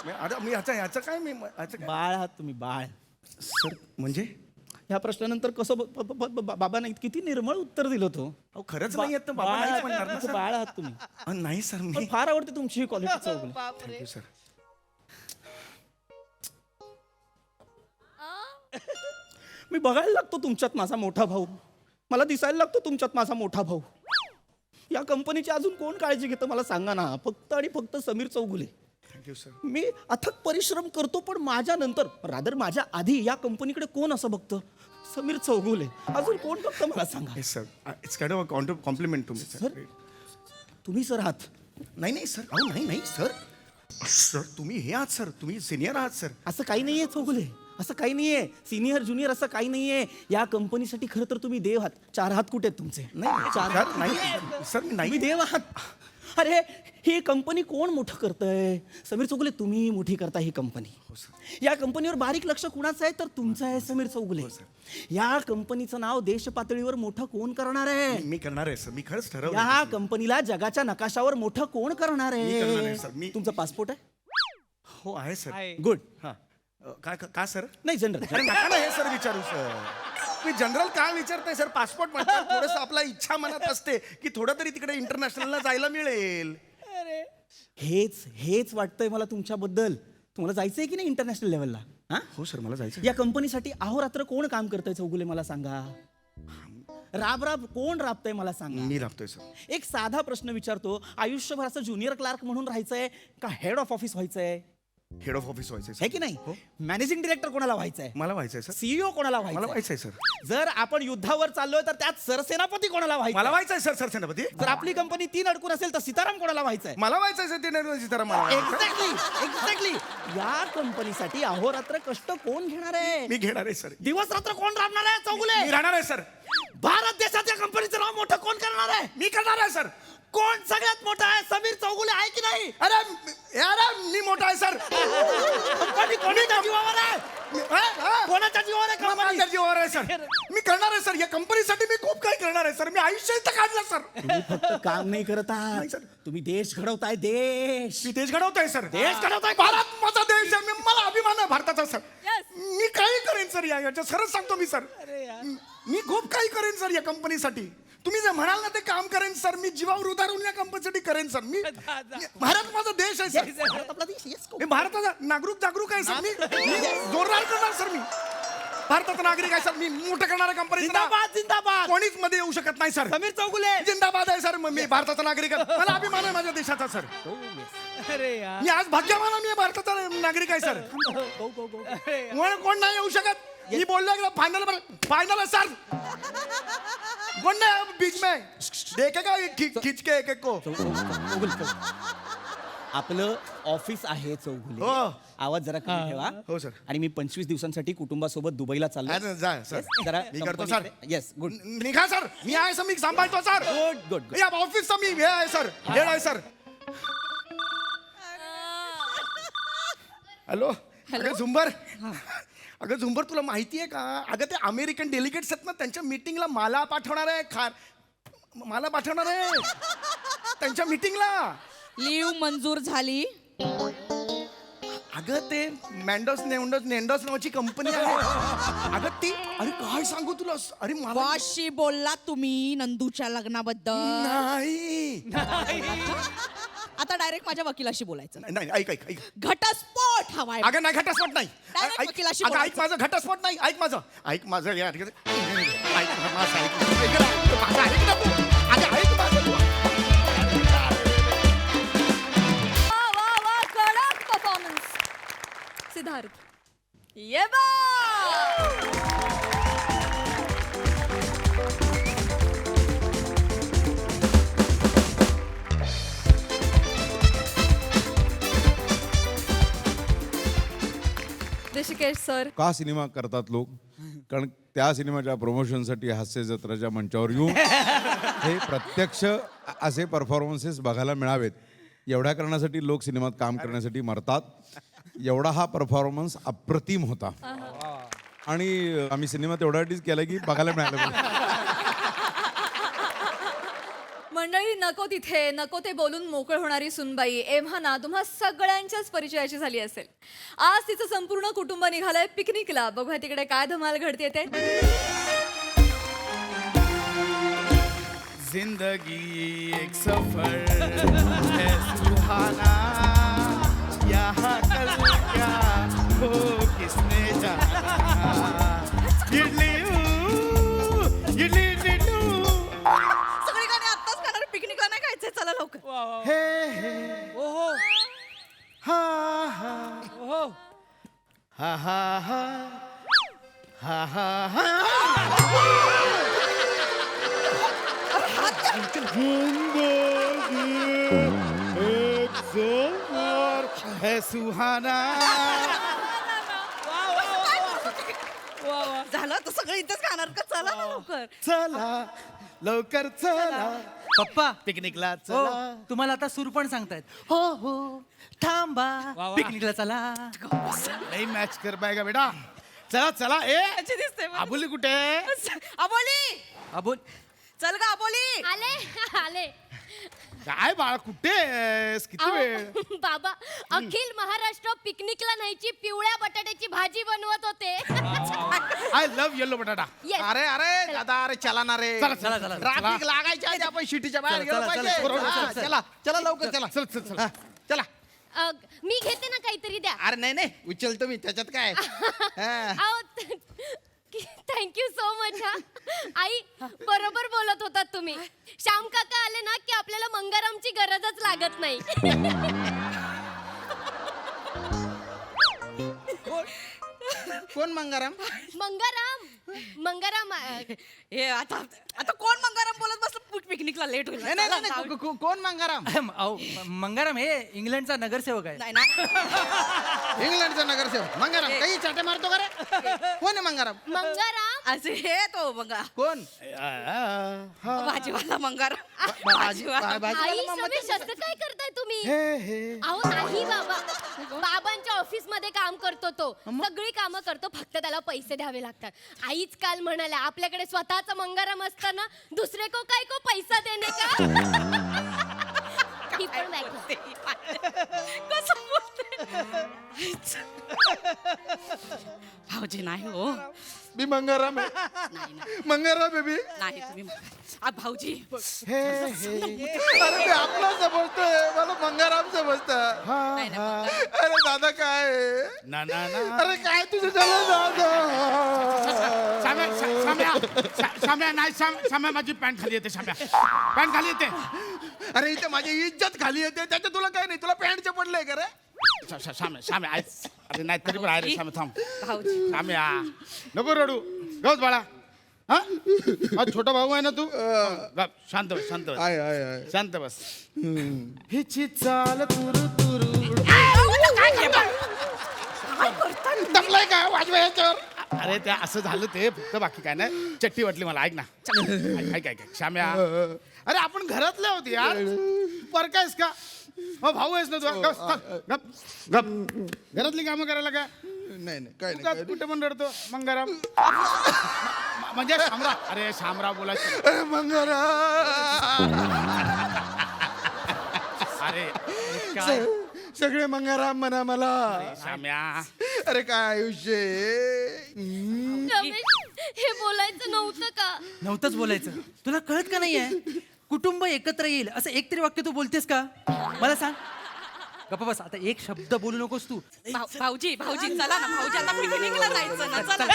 आता मी ह्याचं काय मी ह्याचं काय बाळ आहात तुम्ही बाळ. सर म्हणजे ह्या प्रश्नानंतर कसं बाबांना किती निर्मळ उत्तर दिलं तो. अहो खरंच नाही येत तर बाबा नाहीच म्हणणार ना सर. बाळ आहात तुम्ही. नाही सर मी पण फार आवडते तुमची ही क्वालिटी चौगुले. Thank you sir. मी बघायला लागतो तुमच्यात माझा मोठा भाऊ. मला दिसायला लागतो तुमच्यात माझा मोठा भाऊ. या कंपनीची अजून कोण काळजी घेतं मला सांगा ना. फक्त आणि फक्त समीर चौगुले. Thank you sir. मी अथक परिश्रम करतो पण माझ्या नंतर रादर माझ्या आधी या कंपनीकडे कोण असं बघतं? समीर चौगुले. अजून कोण बघतं मला सांगा. Yes sir. It's kind of a compliment तुम्ही सर. तुम्ही सर आहात. नाही सर. अहो नाही सर. सर तुम्ही हे आहात सर. तुम्ही सिनियर आहात सर. असं काही नाहीये चौगुले. असं काही नाहीये. सिनियर ज्युनियर असं काही नाहीये. या कंपनीसाठी खरं तर तुम्ही देव आहात. 4 हात कुठे आहेत तुमचे? नाही चार सर नाही सर मी नाही. तुम्ही देव आहात. अरे ही कंपनी कोण मोठं करतंय? समीर चौगुले तुम्ही मोठी करता ही कंपनी. या कंपनीवर बारीक लक्ष कुणाचं आहे तर तुमचं आहे समीर चौगुले. या कंपनीचं नाव देश पातळीवर मोठं कोण करणार आहे? मी करणार आहे सर. मी खरंच ठरवलं. या कंपनीला जगाच्या नकाशावर मोठं कोण करणार मी करणार आहे? आहे, सर. तुमचं पासपोर्ट आहे? हो आहे सर. आहे. गुड. हा काय का सर? नाही जनरल. अरे नका ना हे सर विचारू सर. मी जनरल काय विचारताय सर? पासपोर्ट म्हणतात थोडंसं आपला इच्छा मनात असते की थोडं तरी तिकडे इंटरनॅशनलला जायला मिळेल. हेच वाटतंय मला तुमच्याबद्दल. तुम्हाला जायचंय की नाही इंटरनॅशनल लेवलला? हा हो सर मला जायचं. या कंपनीसाठी अहोरात्र कोण काम करतंय चौगुले मला सांगा. राब कोण राबतंय मला सांगा. मी राबतोय सर. एक साधा प्रश्न विचारतो. आयुष्यभर असं ज्युनियर क्लार्क म्हणून राहायचंय का हेड ऑफ ऑफिस व्हायचंय? हेड ऑफ ऑफिस व्हायचंय आहे की नाही? मॅनेजिंग डिरेक्टर कोणाला व्हायचंय? मला व्हायचंय सर. सीईओ कोणाला मला व्हायचंय? व्हायचंय सर. जर आपण युद्धावर चाललोय तर त्यात सरसेनापती कोणाला मला व्हायचं? व्हायचंय सर सरसेनापती. जर आपली कंपनी 3 अडकून असेल तर सीताराम कोणाला व्हायचंय? मला व्हायचंय सर. ते सीताराम मला व्हायचंय. एक्झॅक्टली. या कंपनीसाठी अहोरात्र कष्ट कोण घेणार आहे? मी घेणार आहे सर. दिवस रात्र कोण राबणार आहे चौगुले? मी राहणार आहे सर. भारत देशाच्या कंपनीचं नाव मोठं कोण करणार आहे? मी करणार आहे सर. कोण सगळ्यात मोठा आहे? समीर चौगुले आहे की नाही? अरे मी मोठा आहे सर. कंपनी कोणाच्या जीवावर आहे? कोणाच्या जीवावर आहे कंपनी? माझ्या जीवावर आहे सर. मी करणार आहे सर. या कंपनीसाठी मी खूप काही करणार आहे सर. मी आयुष्य इथं काढलं सर. तुम्ही फक्त काम नाही करत आहात नाही, सर. तुम्ही देश घडवताय. देश मी देश घडवतोय सर. देश घडवताय. भारत माझा देश आहे. मला अभिमान आहे भारताचा सर. मी काही करेन सर. याच्या खरंच सांगतो मी सर. मी खूप काही करेन सर या कंपनीसाठी. तुम्ही जे म्हणाल ना ते काम करेन सर. मी जीवावर उधारून या कंपनीसाठी करेन सर. भारत माझा देश आहे सर. भारत आपला देश. Yes, go. मी भारताचा जागरूक आहे सर. मी जोरदार करणार सर. मी भारताचा नागरिक आहे सर. मी मोठं करणाऱ्या कंपनी. जिंदाबाद जिंदाबाद. कोणीच मध्ये येऊ शकत नाही सर. समीर चौगुले जिंदाबाद आहे सर. मी भारताचा नागरिक आहे. मला अभिमान आहे माझ्या देशाचा सर. अरे यार. मी आज भाग्यवान आहे. मी भारताचा नागरिक आहे सर. कोण नाही येऊ शकत. मी बोललो फायनल आहे सर. कोण नाही बीच में देखेगा खिंच के एक एक को. आपलं ऑफिस आहे चौगुले. हो. आवाज जरा कमी ठेवा. हो सर. आणि मी 25 दिवसांसाठी कुटुंबासोबत दुबईला चाललो. जा सर. मी करतो सर. Yes good. निघा सर. मी आहे सर. मी सांभाळतो सर. Good good. या ऑफिसचा मी हे आहे सर. हेड आहे सर. हॅलो. अगं झुंबर. अगं झुंबर तुला माहिती आहे का? अगं ते अमेरिकन डेलिगेट्स आहेत ना त्यांच्या मीटिंगला मला पाठवणार आहे. मला पाठवणार आहे त्यांच्या मीटिंगला. लीव मंजूर झाली. अगं ते नेंडोस नावाची कंपनी आहे. अगं ती अरे काय सांगू तुला. अरे मला बॉसशी बोलला तुम्ही नंदूच्या लग्नाबद्दल? नाही. आता डायरेक्ट माझ्या वकिलाशी बोलायचं. नाही ऐक. घटस्फोट हवाय. अगं नाही घटस्फोट नाही. Direct वकिलाशी अगं ऐक बोलायचं. माझं घटस्फोट नाही. ऐक माझं यार. ऐक माझं ऐक ना तू. अगं ऐक माझं तू. कडक परफॉर्मन्स सिद्धार्थ. ये बा. ऋषिकेश सर. का सिनेमा करतात लोक? कारण त्या सिनेमाच्या प्रमोशनसाठी हास्य जत्राच्या मंचावर येऊन हे प्रत्यक्ष असे परफॉर्मन्सेस बघायला मिळावेत एवढ्या करण्यासाठी लोक सिनेमात काम करण्यासाठी मरतात. एवढा हा परफॉर्मन्स अप्रतिम होता आणि आम्ही सिनेमात एवढ्यासाठीच केला की बघायला मिळालं. मंडळी नको तिथे नको ते बोलून मोकळ होणारी सुनबाई एव्हा ना तुम्हा सगळ्यांच्याच परिचयाची झाली असेल. आज तिचं संपूर्ण कुटुंब निघालंय पिकनिकला. बघूया तिकडे काय धमाल घडते ते. जिंदगी एक सफर है सुहाना, यहाँ कल क्या हो किसने जाना. इडली इडली इडली सगळी गाणी आत्ताच खाणार, पिकनिकला नाही खायचंय. चला लवकर. हे हे ओहो हा हा ओहो हा हा हा हा हा. एक जोर है सुहाना. झालं तर सगळं इथेच खाणार का? चला ना लवकर. चला लवकर चला पप्पा पिकनिकला हो चला. तुम्हाला आता सूर पण सांगतायत. हो हो थांबा वा. पिकनिकला चला. नाही मॅच कर पाएगा बेटा. चला चला. ए दिसते आबुली कुठे? अबोली, अबोल चल गा अबोली. आले आले काय बाळा कुठे आहेस? किती वेळ? अहो, बाबा अखिल महाराष्ट्र पिकनिकला न्यायची पिवळ्या बटाट्याची भाजी बनवत होते. आय लव्ह येलो बटाटा. Yes. अरे अरे दादा अरे चला ना रे. चला, चला, चला. ट्रॅफिक लागायच्या आधी आपण शिटीच्या बाहेर गेलो पाहिजे. चला, हा, चला चला लवकर चला. चल चल चल चला. मी घेते ना काहीतरी द्या. अरे नाही नाही उचलतो मी त्याच्यात काय. हा. Thank you so much. हा आई बरोबर बोलत होतात तुम्ही. श्याम काका आले ना की आपल्याला मंगारामची गरजच लागत नाही. कोण मंगाराम? मंगाराम मंगाराम हे आता आता कोण मंगाराम बोलत बसलं? पिकनिकला लेट होईल. नाही नाही नाही कोण मंगाराम? मंगाराम हे इंग्लंडचा नगरसेवक आहे. नाही ना. इंग्लंडचा नगरसेवक मंगाराम काही चाटे मारतो का रे? कोण आहे मंगाराम? मंगाराम असे हे तो बघा कोण? भाजीवाला मंगाराम. आई समेश असं काय करताय तुम्ही? अहो नाही बाबा, बाबांच्या ऑफिस मध्ये काम करतो तो. सगळी कामं करतो, फक्त त्याला पैसे द्यावे लागतात. आईच काल म्हणाल्या आपल्याकडे स्वतःचा मंगाराम असताना दुसरे को काय को पैसा देणे का. ही पण बॅग. कसं बोलते? भाऊजी नाही हो. मी मंगाराम आहे. नाही नाही मंगाराम बेबी. नाही तुम्ही भाऊजी. अरे मी आपला समजतोय, मला मंगाराम समजतं. नाही, नाही, मंगाराम. अरे दादा काय ना ना ना. अरे काय तुझं झालं दादा? शाम्या नाही शाम्या माझी पॅन्ट खाली येते. शाम्या पॅन्ट खाली येते. अरे इथे माझी इज्जत खाली येते, त्याच्या तुला काय नाही. तुला पॅन्टचे पडलंय का रे? शाम्या अरे नाही तरी पण आहे रे. शाम्या थांब. भाऊजी शाम्या नको रडू. गौस बाळा. हा छोटा भाऊ आहे ना तू. गप, शांत बस शांत बस शांत बस. हिची चाल तुरु तुरु. दमलाय का वाजवा याच्यावर? अरे त्या असं झालं ते फक्त, बाकी काय नाही. चट्टी वाटली मला. ऐक ना ऐक ऐक ऐक शाम्या. अरे आपण घरातले होते यार. परकायस का? हो भाऊ आहेस ना तू. गप गप गप. घरातली कामं करायला का? नाही नाही काय तू का कुठे पण रडतो मंगाराम? म्हणजे शामराव. अरे शामराव बोलायचं. अरे मंगाराम. अरे सगळे मंगाराम म्हणा मला. शाम्या अरे काय आयुष्य आहे. रमेश हे बोलायचं नव्हतं का? नव्हतंच बोलायचं. तुला कळत का नाहीये? कुटुंब एकत्र येईल असं एक तरी वाक्य तू बोलतेस का? मला सांग. गप्पा बस. आता एक शब्द बोलू नकोस तू. भाऊजी चला ना. भाऊजी आता पिकनिकला जायचं ना. चला.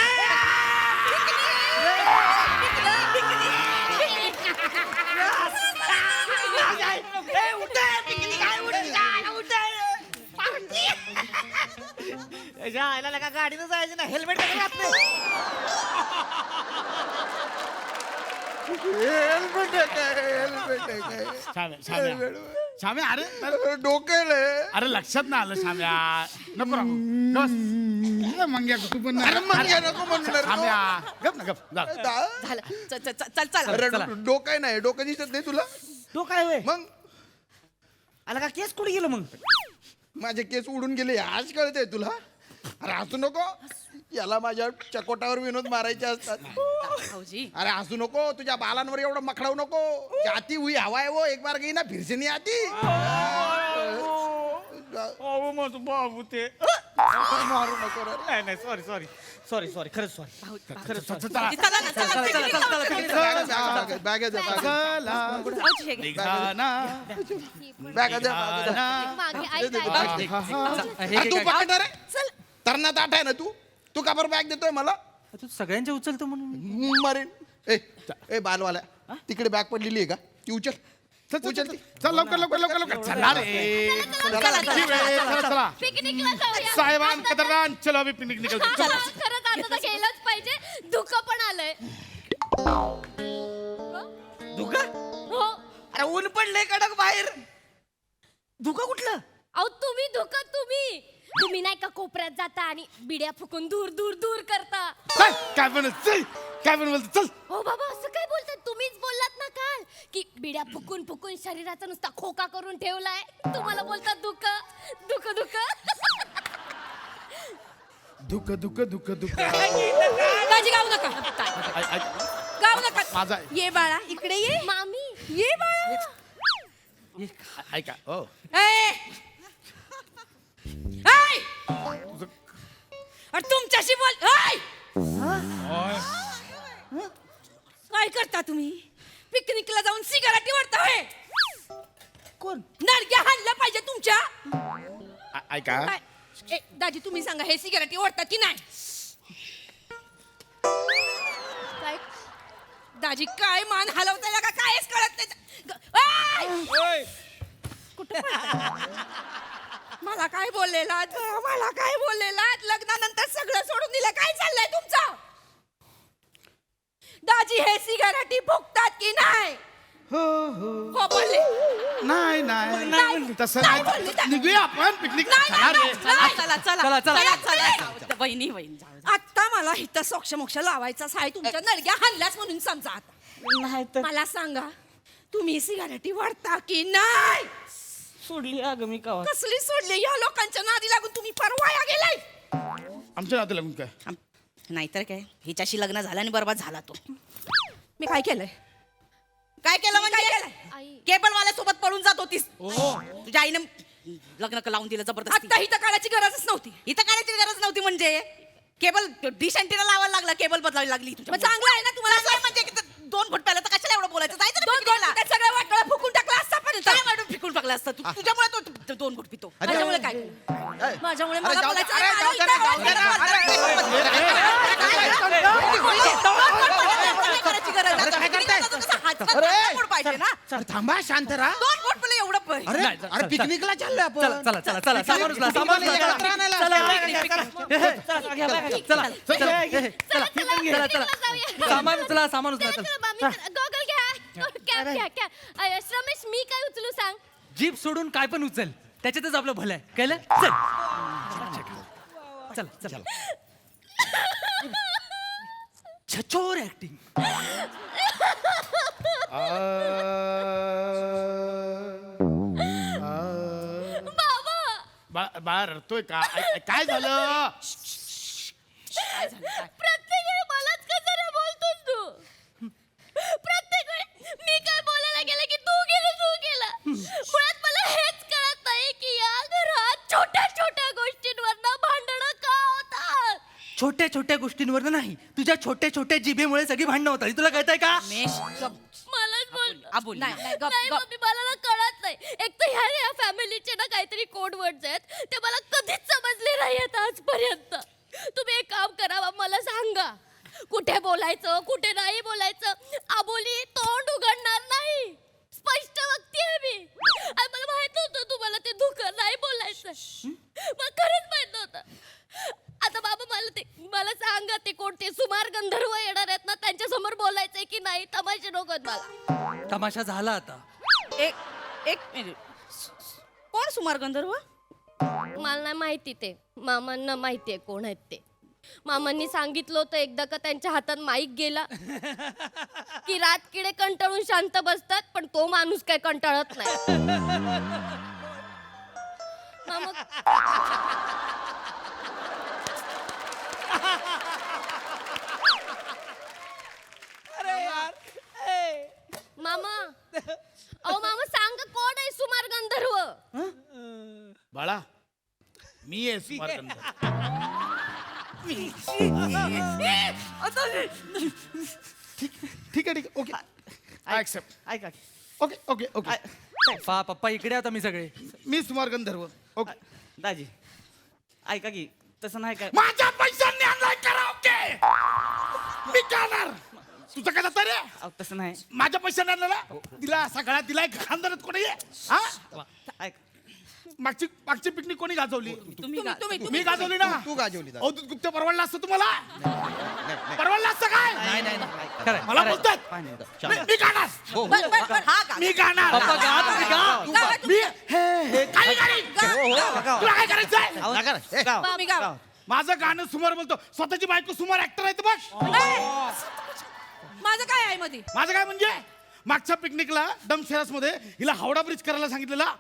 गाडीनं जायचं ना. हेल्मेट घात नाही. हेल्मेट आहे काय? हेल्मेट आहे काय? शाम्या शाम्या. अरे डोक्याला अरे लक्षात ना आलं शाम्या. नको नको. मंग्या तू पण अरे मंग्या नको म्हणणार. शाम्या गप ना गप. जा. झालं. चल अरे डोकं नाही. डोकं दिसत नाही तुला? तो काय होय? मग आला का केस कुठे गेलो मग? माझे केस उडून गेले आज कळतंय तुला? अरे हसू नको. याला माझ्या चकोटावर विनोद मारायचे असतात. भाऊजी अरे हसू नको, तुझ्या बालांवर एवढं मखडावू नको. जाती हुई हवा है वो, एक बार गई ना फिर से नहीं आती. माझं बाबू ते मारू नको रे. नाही नाही सॉरी सॉरी सॉरी सॉरी खरंच सॉरी खरंच sorry. चला ना, चला, picnic ला जाऊ. बॅग द्या, भाऊजी, हे घे. निघाना बॅग द्या. मागे ऐक अरे तू पकड रे. तरणात आठ आहे ना तू. तू का बरं बॅग देतोय मला? तू सगळ्यांच्या उचलतो म्हणून मरेन. ए बालवाला, तिकडे बॅग पडलेली आहे का? ती उचल. उचल ती. चल लवकर लवकर लवकर लवकर चला रे किती वेळ आहे? चला चला पिकनिकला जाऊया. साहेबान कदरदान चलो अभी पिकनिक निकल चला, खरंच आता तर गेलंच पाहिजे. धुकं पण आलंय. धुका हो अरे ऊन पडलंय कडक बाहेर. धुका कुठलं? अहो तुम्ही नाही का कोपऱ्यात जाता आणि बिड्या फुकून दूर दूर दूर करता. काय बनत चल काय बनवलं चल हो बाबा, असं काय बोलतात? तुम्हीच बोललात ना काल की बिड्या फुकून फुकून शरीराचा नुसता खोका करून ठेवलाय. तुम्हाला बोलतात दुख दुख दुख. दुःख दुःख दुःख दुःख दाजी गाऊ नका, गाऊ नका. माझा ये बाळा, इकडे ये. मामी ये बाळा. ऐका हो ए! ऐ! अरे तुमच्याशी बोल. ऐ! काय करता तुम्ही? पिकनिकला जाऊन सिगारेटी वाटता होय? कोण? नडक्या हाणल्या पाहिजे तुमच्या. ऐका काय? ए, दाजी तुम्ही सांगा, हे सिगारेटी ओढतात की नाही? काय दाजी काय मान हलवताय का कायच कळत नाही. ऐ! कुठं पळता? मला काय बोललेलात? मला काय बोललेलात? लग्नानंतर सगळं सोडून दिलं. काय चाललंय तुमचं? दाजी हे सिगारेटी फुकतात की नाही? हो बोलले. नाही नाही तसं नाही निघूया आपण पिकनिक चला रे चला चला चला चला वहिनी वहिनी जाऊ दे. आता मला इथं सोक्ष मोक्ष लावायचा आहे. तुमच्या नडग्या हल्ल्याच म्हणून समजा. आता मला सांगा, तुम्ही सिगारेटी वाढता की नाही? सोडली अगं मी का कसली सोडली? या लोकांच्या नादी लागून तुम्ही परवाया गेलाय. आमच्या नाते लागून काय नाहीतर काय, हिच्याशी लग्न झालं आणि बरबाद झाला तो. मी काय केलंय? काय केलं काय म्हणजे? केलंय? आई केबल वाल्यासोबत पळून जात होतीस. तुझ्या आईने लग्न लावून दिलं जबरदस्ती. आता इथं काढायची गरजच नव्हती. इथं काढायची गरज नव्हती म्हणजे केबल डिश अँटीना लावायला लागला, केबल बदलावी लागली. मग चांगलं आहे ना तुम्हाला? चांगलं आहे म्हणजे की ते 2 फूट प्याला तर कशाला एवढं बोलायचं? जायचं ना दोन picnic ला. गोष्टी सगळ्या वाटोळा फुकून टाकला असता पण काय वाटून फिकून टाकलं असतं? तुझ्यामुळे तो 2 फूट पितो. माझ्यामुळे काय केलं? माझ्यामुळे मला जाऊ दे, बोलायचं अरे नाही. जाऊ दे, इथं जाऊ दे, करायची गरज नाही. काय करताय? कसं हात फूट पाहिजे ना. थांबा, शांत राहा. 2 फूट पिलं एवढं पण. अरे पिकनिकला चाललोय आपण. चला चला चला सामान उचला सामान उचला चला सामान उचला सामान उचला चला, चला, मामी, चला, गॉगल घ्या. कॅप घ्या, कॅप. रमेश, मी काय उचलू सांग? जीप सोडून काय पण उचल, त्याच्यातच आपलं भलं आहे. कळलं? चल चल चल छचोर ऍक्टिंग. बाबा रडतोय का काय झालं प्रत्येक वेळी मलाच कसं रे बोलतोस तू? प्रत्येक वेळी मी काय बोलायला गेलं की तू गेला. मुळात मला हेच कळत नाही की या घरात छोट्या छोट्या गोष्टींवरनं भांडणं का होतात. छोट्या छोट्या गोष्टींवर नाही, तुझ्या छोट्या छोट्या जिभेमुळे सगळी भांडणं होतात. हे तुला कळतंय का? मलाच बोल. आबोल नाही, नाही, गप, नाही गप. मम्मी, मला ना कळत नाही. एक तर ह्या फॅमिलीचे ना काहीतरी कोड वर्ड्स आहेत, ते मला कधीच समजले नाही आहेत आजपर्यंत. तुम्ही एक काम करा, मला सांगा कुठे बोलायचं कुठे नाही बोलायचं. आबोली तोंड उघडणार नाही, स्पष्ट वक्तीये मी. आणि मला माहित नव्हतं तुम्हाला ते दुखं नाही बोलायचं. मला खरंच माहित नव्हतं. आता बाबा मला सांगा, ते कोणते सुमार गंधर्व येणार आहेत ना, त्यांच्या समोर बोलायचंय की नाही? तमाशे नकोत मला. तमाशा झाला आता. एक मिनिट. कोण सुमार गंधर्व? मला नाही माहिती ते. मामांना माहितीये कोण आहेत ते. मामांनी सांगितलं होतं एकदा का त्यांच्या हातात माईक गेला की रातकिडे कंटाळून शांत बसतात, पण तो माणूस काय कंटाळत नाही. मामा मामा अहो मामा सांगा कोण आहे सुमार गंधर्व? बाळा मी आहे सुमार गंधर्व. ठीक आहे ओके आय ऍक्सेप्ट. ऐका ओके ओके ओके पप्पा इकडे आता मी सगळे मी सुमार गंधर्व. ओके दाजी ऐका की तसं नाही काय. माझ्या पैशांनी आणलाय कराओके मी करणार. तुझं काय जातं रे? अहो, तसं नाही. माझ्या पैशांनी आणलेला दिला सगळ्यात दिलाय खानदारात कोणी हा ऐक मागची पिकनिक कोणी गाजवली? तुम्ही मी गाजवली ना. तू गाजवली अवधूत गुप्ते परवडला असतं तुम्हाला? परवडला असतं काय? नाही नाही नाही. मला बोलतात मी गाणार. मी गाणार. मी काय गाणी? तुला काय करायचंय? माझं गाणं सुमार बोलतो. स्वतःची बायको सुमार ऍक्टर आहे तर बघ. माझं काय आहे मध्ये? माझं काय म्हणजे मागच्या पिकनिकला डमशेरास मध्ये हिला हावडा ब्रिज करायला सांगितलेला.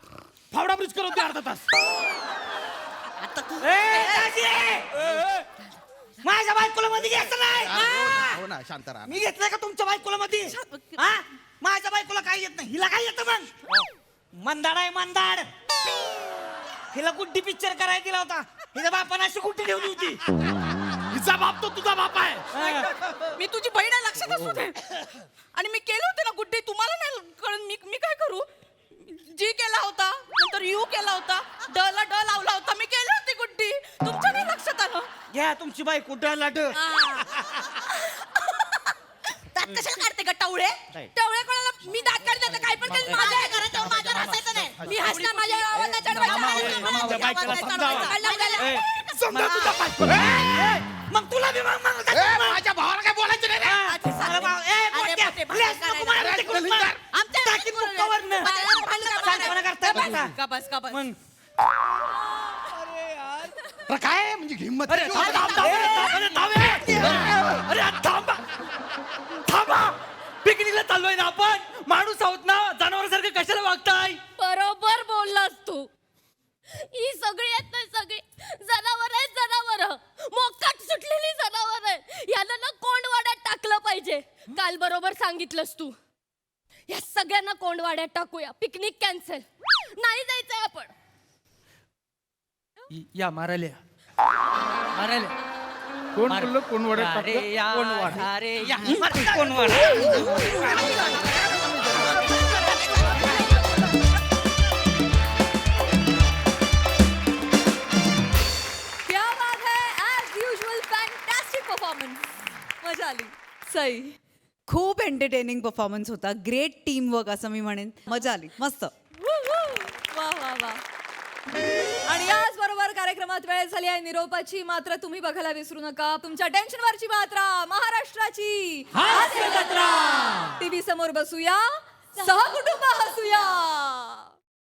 फावडा ब्रिज करत अर्धा तास. माझ्या बायकोला मध्ये घ्यायचं नाही. हो ना शांत राहा. मी घेतलंय का तुमच्या बायकोला मध्ये? हा? माझ्या बायकोला काय येत नाही. हिला काय येतं मग? मंदाड आहे मंदाड. हिला गुड्डी पिक्चर करायला दिला होता. हिच्या बापाने अशी गुड्डी ठेवली होती. हिचा बाप तो तुझा बाप आहे. मी तुझी बहीण आहे लक्षात असू दे. आणि मी केलं होतं ना गुड्डे. तुम्हाला नाही कळून मी काय करू? जी केला होता नंतर यू केला होता ड ला ड लावला होता. मी केली होती गुड्डी. तुमच्या नाही लक्षात आलं? घ्या तुमची बायको डलाड. दात कशाला काढते का टवळे? टवळे कोणाला मी दात काढते तर काय पण करेल. माझ्या आहे घरात तेव्हा माझ्यावर हसायचं नाही. मी हसणार माझ्या गावात नाही माझ्या बायकोला समजावं. समजा तुझा बायको. मग तुला बी मग माझ्या भावाला काय बोलायचं नाही रे. काय म्हणजे हिंमत अरे थांबा. पिकनिकला चाललोय ना आपण. माणूस आहोत ना. जनावरांसारखं कशाला वागताय? बरोबर बोललास तू. ही सगळी आहेत ना सगळी जनावर आहेत. जनावर मोकाट सुटलेली जनावर आहेत. यांना ना कोंडवाड्यात टाकलं पाहिजे. काल बरोबर सांगितलंस तू. या सगळ्यांना कोंडवाड्यात टाकूया. Picnic cancel. नाही जायचंय आपण. या मारायला कोण बोललो कोण वाड्यात अरे टाकलं? या कोण वाड्यात? अरे या कोण क्या बात है. As usual fantastic performance. मजा आली. सई खूप एंटरटेनिंग परफॉर्मन्स होता. ग्रेट टीम वर्क असं मी म्हणेन. मजा आली. मस्त. वा वा वा. आणि याच बरोबर कार्यक्रमात वेळ झाली आहे निरोपाची. मात्र तुम्ही बघायला विसरू नका तुमच्या टेन्शनवरची मात्रा महाराष्ट्राची हास्य जत्रा. टीव्ही समोर बसूया सहकुटुंब हसूया.